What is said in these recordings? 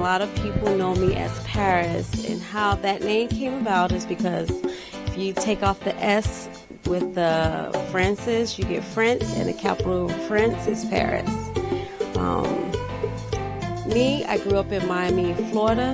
lot of people know me as Paris, and how that name came about is because if you take off the S with the Francis, you get France, and the capital of France is Paris. I grew up in Miami, Florida,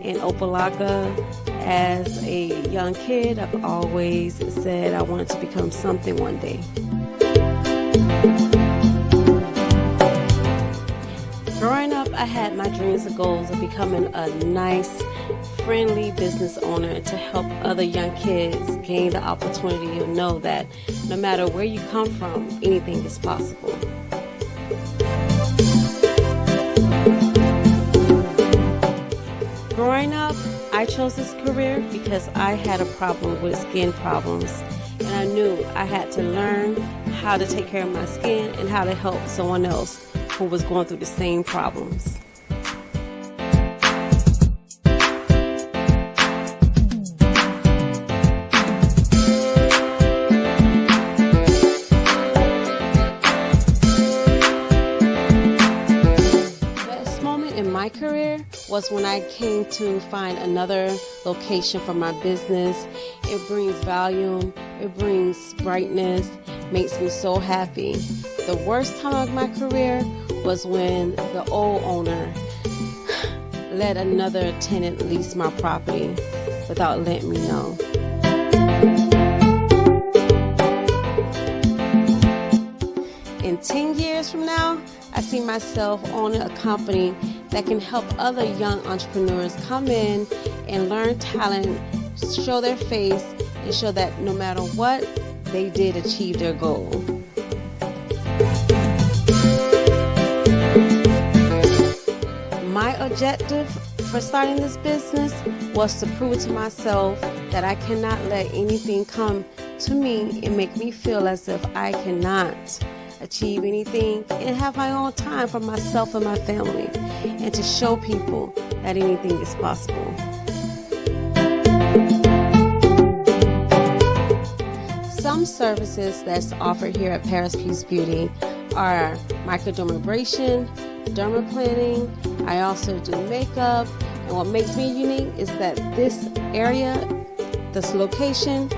in Opelika. As a young kid, I've always said I wanted to become something one day. Growing up, I had my dreams and goals of becoming a nice, friendly business owner to help other young kids gain the opportunity to know that no matter where you come from, anything is possible. Growing up, I chose this career because I had a problem with skin problems, and I knew I had to learn how to take care of my skin and how to help someone else who was going through the same problems. My career was when I came to find another location for my business. It brings volume, it brings brightness, makes me so happy. The worst time of my career was when the old owner let another tenant lease my property without letting me know. In 10 years from now, I see myself owning a company that can help other young entrepreneurs come in and learn talent, show their face, and show that no matter what, they did achieve their goal. My objective for starting this business was to prove to myself that I cannot let anything come to me and make me feel as if I cannot achieve anything and have my own time for myself and my family, and to show people that anything is possible. Some services that's offered here at Paris Peace Beauty are microdermabrasion, dermaplaning. I also do makeup, and what makes me unique is that this area, this location,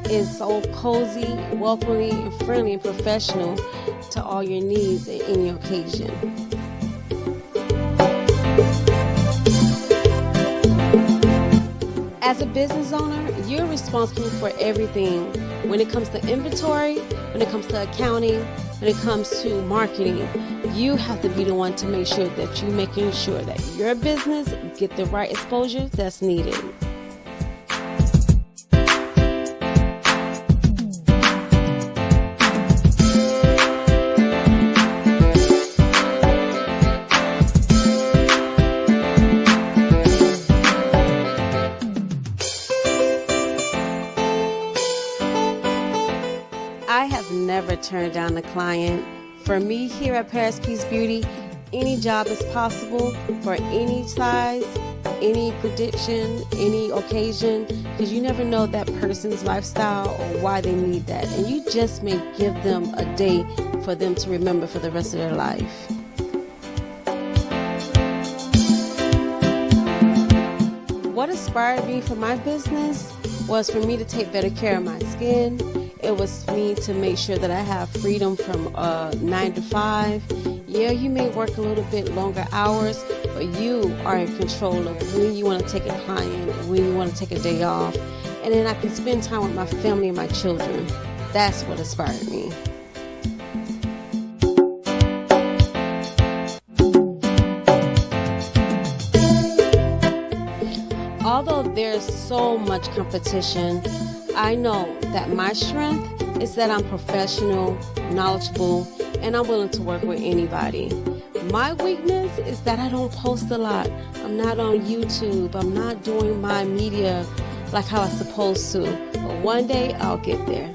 is so cozy, welcoming, and friendly and professional to all your needs at any occasion. As a business owner, you're responsible for everything. When it comes to inventory, when it comes to accounting, when it comes to marketing, you have to be the one to make sure that you're making sure that your business get the right exposure that's needed. I have never turned down a client. For me here at Paris Peace Beauty, any job is possible for any size, any prediction, any occasion, because you never know that person's lifestyle or why they need that. And you just may give them a day for them to remember for the rest of their life. What inspired me for my business was for me to take better care of my skin. It was me to make sure that I have freedom from 9 to 5. Yeah, you may work a little bit longer hours, but you are in control of when you want to take a client, when you want to take a day off. And then I can spend time with my family and my children. That's what inspired me. Although there's so much competition, I know that my strength is that I'm professional, knowledgeable, and I'm willing to work with anybody. My weakness is that I don't post a lot. I'm not on YouTube. I'm not doing my media like how I'm supposed to. But one day I'll get there.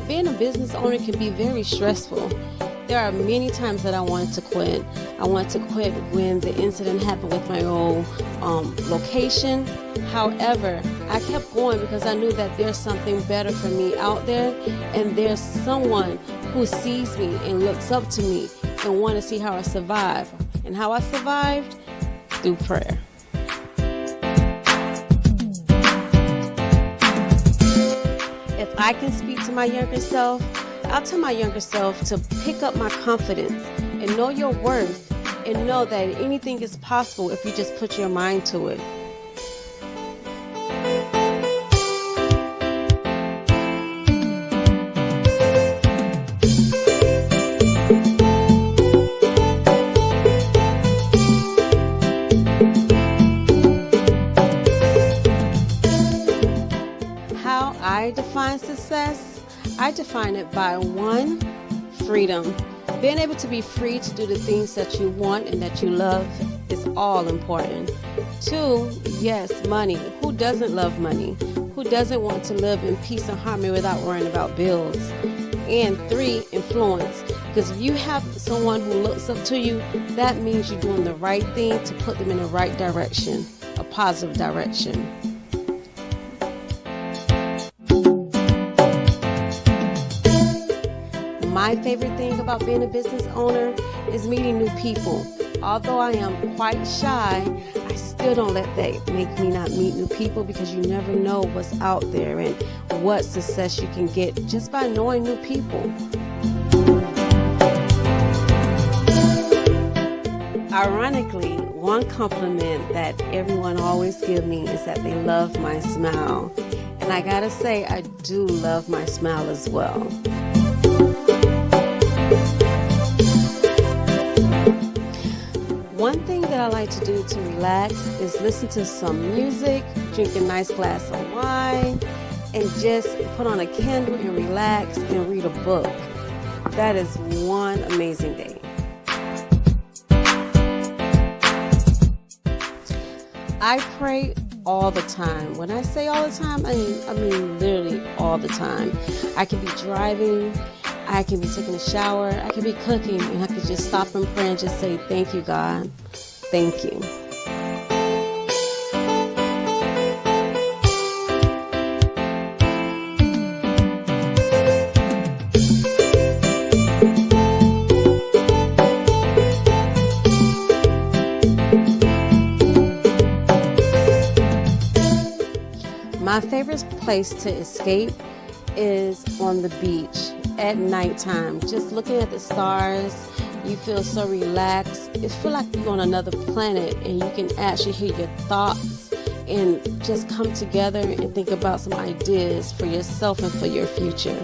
Being a business owner can be very stressful. There are many times that I wanted to quit. I wanted to quit when the incident happened with my old location. However, I kept going because I knew that there's something better for me out there, and there's someone who sees me and looks up to me and want to see how I survive. And how I survived? Through prayer. If I can speak to my younger self, I'll tell my younger self to pick up my confidence and know your worth and know that anything is possible if you just put your mind to it. How I define success? I define it by 1, freedom. Being able to be free to do the things that you want and that you love is all important. 2, yes, money. Who doesn't love money? Who doesn't want to live in peace and harmony without worrying about bills? And 3, influence. Because if you have someone who looks up to you, that means you're doing the right thing to put them in the right direction, a positive direction. My favorite thing about being a business owner is meeting new people. Although I am quite shy, I still don't let that make me not meet new people, because you never know what's out there and what success you can get just by knowing new people. Ironically, one compliment that everyone always gives me is that they love my smile. And I gotta say, I do love my smile as well. One thing that I like to do to relax is listen to some music, drink a nice glass of wine, and just put on a candle and relax and read a book. That is one amazing day. I pray all the time. When I say all the time, I mean literally all the time. I can be driving, I can be taking a shower, I can be cooking, and I can just stop and pray and just say, thank you, God. Thank you. My favorite place to escape is on the beach at nighttime. Just looking at the stars, you feel so relaxed. It feels like you're on another planet, and you can actually hear your thoughts and just come together and think about some ideas for yourself and for your future.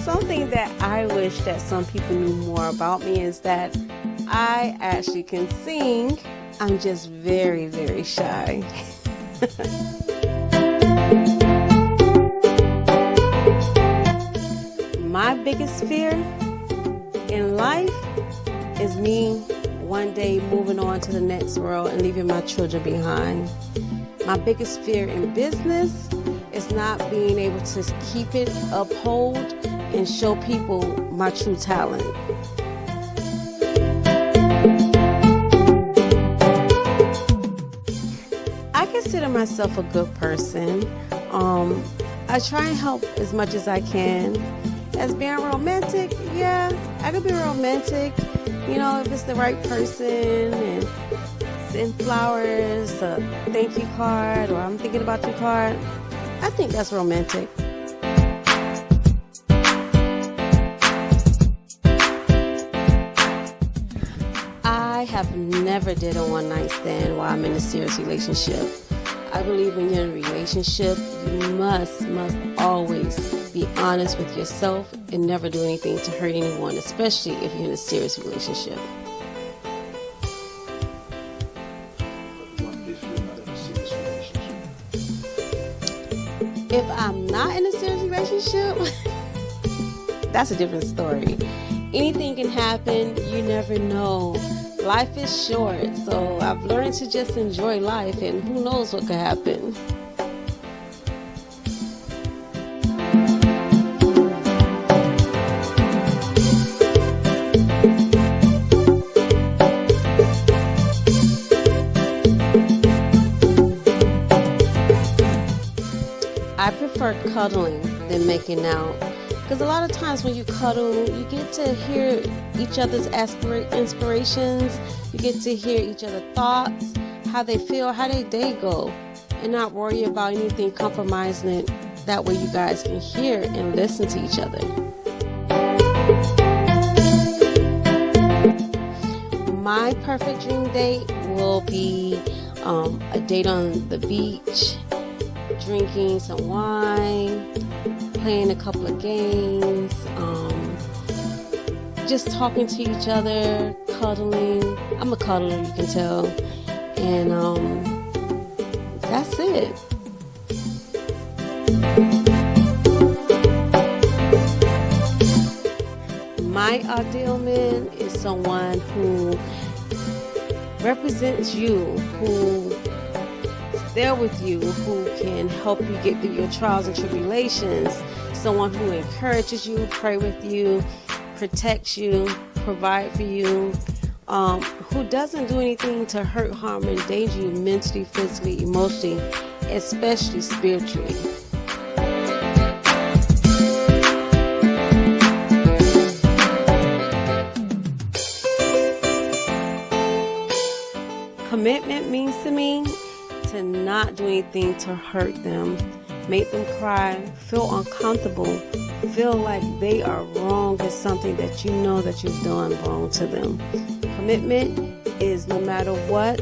Something that I wish that some people knew more about me is that I actually can sing. I'm just very, very shy. My biggest fear in life is me one day moving on to the next world and leaving my children behind. My biggest fear in business is not being able to keep it, uphold, and show people my true talent. I consider myself a good person. I try and help as much as I can. As being romantic, yeah, I could be romantic. You know, if it's the right person, and send flowers, a thank you card, or I'm thinking about your card. I think that's romantic. I have never did a one-night stand while I'm in a serious relationship. I believe when you're in a relationship, you must always be honest with yourself and never do anything to hurt anyone, especially if you're in a serious relationship. What if you're not in a serious relationship? If I'm not in a serious relationship, that's a different story. Anything can happen. You never know. Life is short, so I've learned to just enjoy life, and who knows what could happen. I prefer cuddling than making out. Because a lot of times when you cuddle, you get to hear each other's inspirations. You get to hear each other's thoughts, how they feel, how their day go, and not worry about anything compromising it. That way you guys can hear and listen to each other. My perfect dream date will be a date on the beach, drinking some wine, playing a couple of games, just talking to each other, cuddling. I'm a cuddler, you can tell. And that's it. My ideal man is someone who represents you, who is there with you, who can help you get through your trials and tribulations, someone who encourages you, pray with you, protects you, provide for you, who doesn't do anything to hurt, harm, and endanger you mentally, physically, emotionally, especially spiritually. Commitment means to me to not do anything to hurt them, make them cry, feel uncomfortable, feel like they are wrong is something that you know that you've done wrong to them. Commitment is no matter what,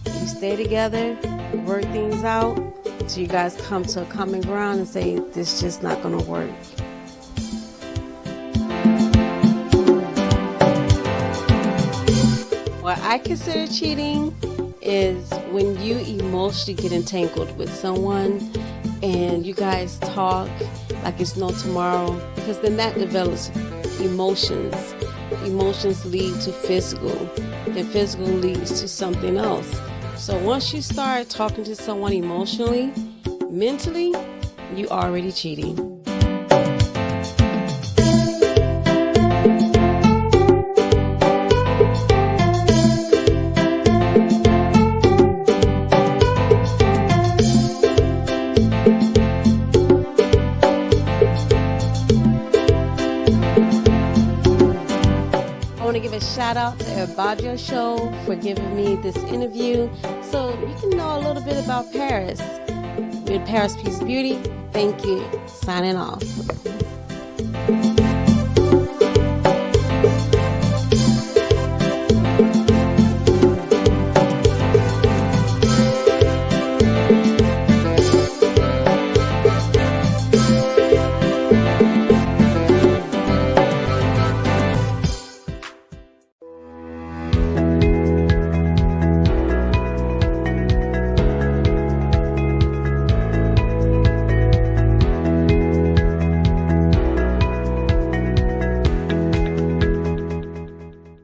you stay together, work things out until you guys come to a common ground and say, this is just not going to work. What I consider cheating is when you emotionally get entangled with someone and you guys talk like it's no tomorrow, because then that develops emotions. Emotions lead to physical, then physical leads to something else. So once you start talking to someone emotionally, mentally, you already cheating. I want to give a shout out to Baggio Show for giving me this interview so you can know a little bit about Paris. With Paris Peace Beauty, thank you. Signing off.